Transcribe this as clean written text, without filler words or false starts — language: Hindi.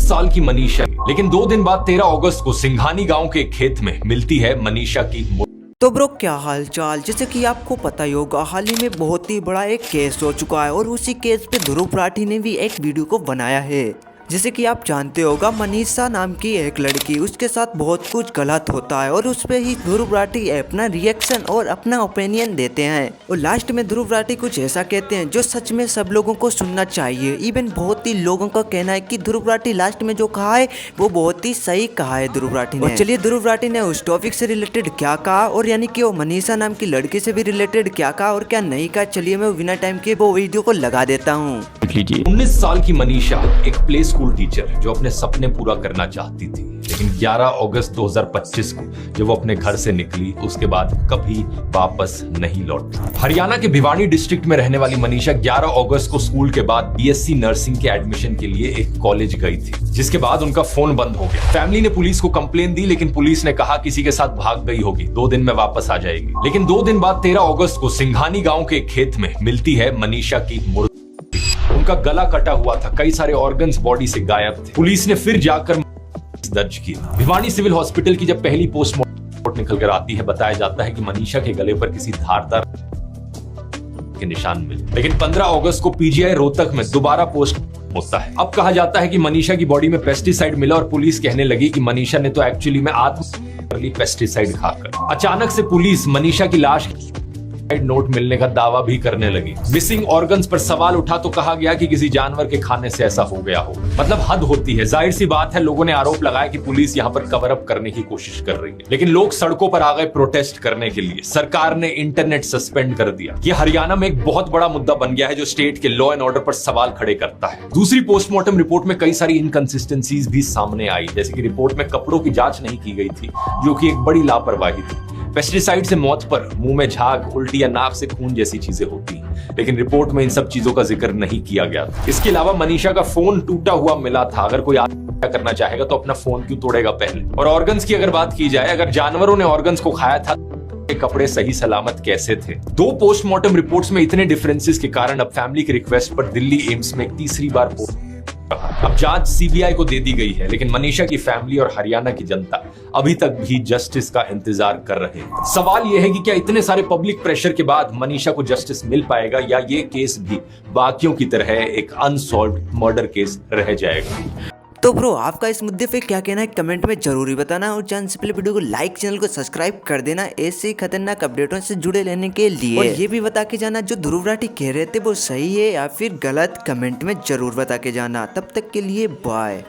साल की मनीषा, लेकिन 2 दिन बाद 13 अगस्त को सिंघानी गांव के खेत में मिलती है मनीषा की। तो ब्रो क्या हाल चाल। जैसे कि आपको पता ही होगा, हाल ही में बहुत ही बड़ा एक केस हो चुका है और उसी केस पे ध्रुव राठी ने भी एक वीडियो को बनाया है। जैसे कि आप जानते होगा, मनीषा नाम की एक लड़की, उसके साथ बहुत कुछ गलत होता है और उस पे ही ध्रुव राठी अपना रिएक्शन और अपना ओपिनियन देते हैं। और लास्ट में ध्रुव राठी कुछ ऐसा कहते हैं जो सच में सब लोगों को सुनना चाहिए। इवन बहुत ही लोगों का कहना है कि ध्रुव राठी लास्ट में जो कहा है वो बहुत ही सही कहा है ध्रुव राठी ने। चलिए ध्रुव राठी ने उस टॉपिक से रिलेटेड क्या कहा और यानी कि वो मनीषा नाम की लड़की से भी रिलेटेड क्या कहा और क्या नहीं कहा, चलिए मैं बिना टाइम के वो वीडियो को लगा देता हूँ। 19 साल की मनीषा एक प्ले स्कूल टीचर जो अपने सपने पूरा करना चाहती थी, लेकिन 11 अगस्त 2025 को जब वो अपने घर से निकली उसके बाद कभी वापस नहीं लौटी। हरियाणा के भिवानी डिस्ट्रिक्ट में रहने वाली मनीषा 11 अगस्त को स्कूल के बाद बीएससी नर्सिंग के एडमिशन के लिए एक कॉलेज गई थी, जिसके बाद उनका फोन बंद हो गया। फैमिली ने पुलिस को कंप्लेन दी, लेकिन पुलिस ने कहा किसी के साथ भाग गई होगी, 2 दिन में वापस आ जाएगी। लेकिन 2 दिन बाद 13 अगस्त को सिंघानी गांव के खेत में मिलती है मनीषा की मूर्ति। उनका गला कटा हुआ था, कई सारे ऑर्गन्स बॉडी से गायब थे। पुलिस ने फिर जाकर दर्ज किया। भिवानी सिविल हॉस्पिटल की जब पहली पोस्टमार्टम रिपोर्ट निकल कर आती है, बताया जाता है कि मनीषा के गले पर किसी धारदार के निशान मिले। लेकिन 15 अगस्त को पीजीआई रोहतक में दोबारा पोस्ट होता है। अब कहा जाता है कि मनीषा की बॉडी में पेस्टिसाइड मिला और पुलिस कहने लगी कि मनीषा ने तो एक्चुअली में आत्महत्या कर ली पेस्टिसाइड खाकर। अचानक से पुलिस मनीषा की लाश नोट मिलने का दावा भी करने लगी। मिसिंग ऑर्गन्स पर सवाल उठा तो कहा गया कि किसी जानवर के खाने से ऐसा हो गया हो। मतलब हद होती है। जाहिर सी बात है, लोगों ने आरोप लगाया कि पुलिस यहाँ पर कवर अप करने की कोशिश कर रही है, लेकिन लोग सड़कों पर आ गए प्रोटेस्ट करने के लिए। सरकार ने इंटरनेट सस्पेंड कर दिया। ये हरियाणा में एक बहुत बड़ा मुद्दा बन गया है जो स्टेट के लॉ एंड ऑर्डर पर सवाल खड़े करता है। दूसरी पोस्टमार्टम रिपोर्ट में कई सारी इनकंसिस्टेंसीज भी सामने आई, जैसे कि रिपोर्ट में कपड़ों की जांच नहीं की गई थी, जो कि एक बड़ी लापरवाही थी। पेस्टिसाइड से मौत पर मुंह में झाग, उल्टी या नाक से खून जैसी चीजें होती हैं, लेकिन रिपोर्ट में इन सब चीजों का जिक्र नहीं किया गया था। इसके अलावा मनीषा का फोन टूटा हुआ मिला था। अगर कोई आत्महत्या करना चाहेगा तो अपना फोन क्यों तोड़ेगा पहले। और ऑर्गन्स की अगर बात की जाए, अगर जानवरों ने ऑर्गन्स को खाया था, कपड़े सही सलामत कैसे थे। 2 पोस्टमार्टम रिपोर्ट्स में इतने डिफरेंसेस के कारण अब फैमिली की रिक्वेस्ट पर दिल्ली एम्स में एक तीसरी बार अब जांच सीबीआई को दे दी गई है, लेकिन मनीषा की फैमिली और हरियाणा की जनता अभी तक भी जस्टिस का इंतजार कर रहे हैं। सवाल यह है कि क्या इतने सारे पब्लिक प्रेशर के बाद मनीषा को जस्टिस मिल पाएगा या ये केस भी बाकियों की तरह एक अनसॉल्व्ड मर्डर केस रह जाएगा। तो ब्रो आपका इस मुद्दे पे क्या कहना है कमेंट में जरूरी बताना और जानने से पहले वीडियो को लाइक, चैनल को सब्सक्राइब कर देना ऐसे ही खतरनाक अपडेटों से जुड़े रहने के लिए। और ये भी बता के जाना जो ध्रुव राठी कह रहे थे वो सही है या फिर गलत, कमेंट में जरूर बता के जाना। तब तक के लिए बाय।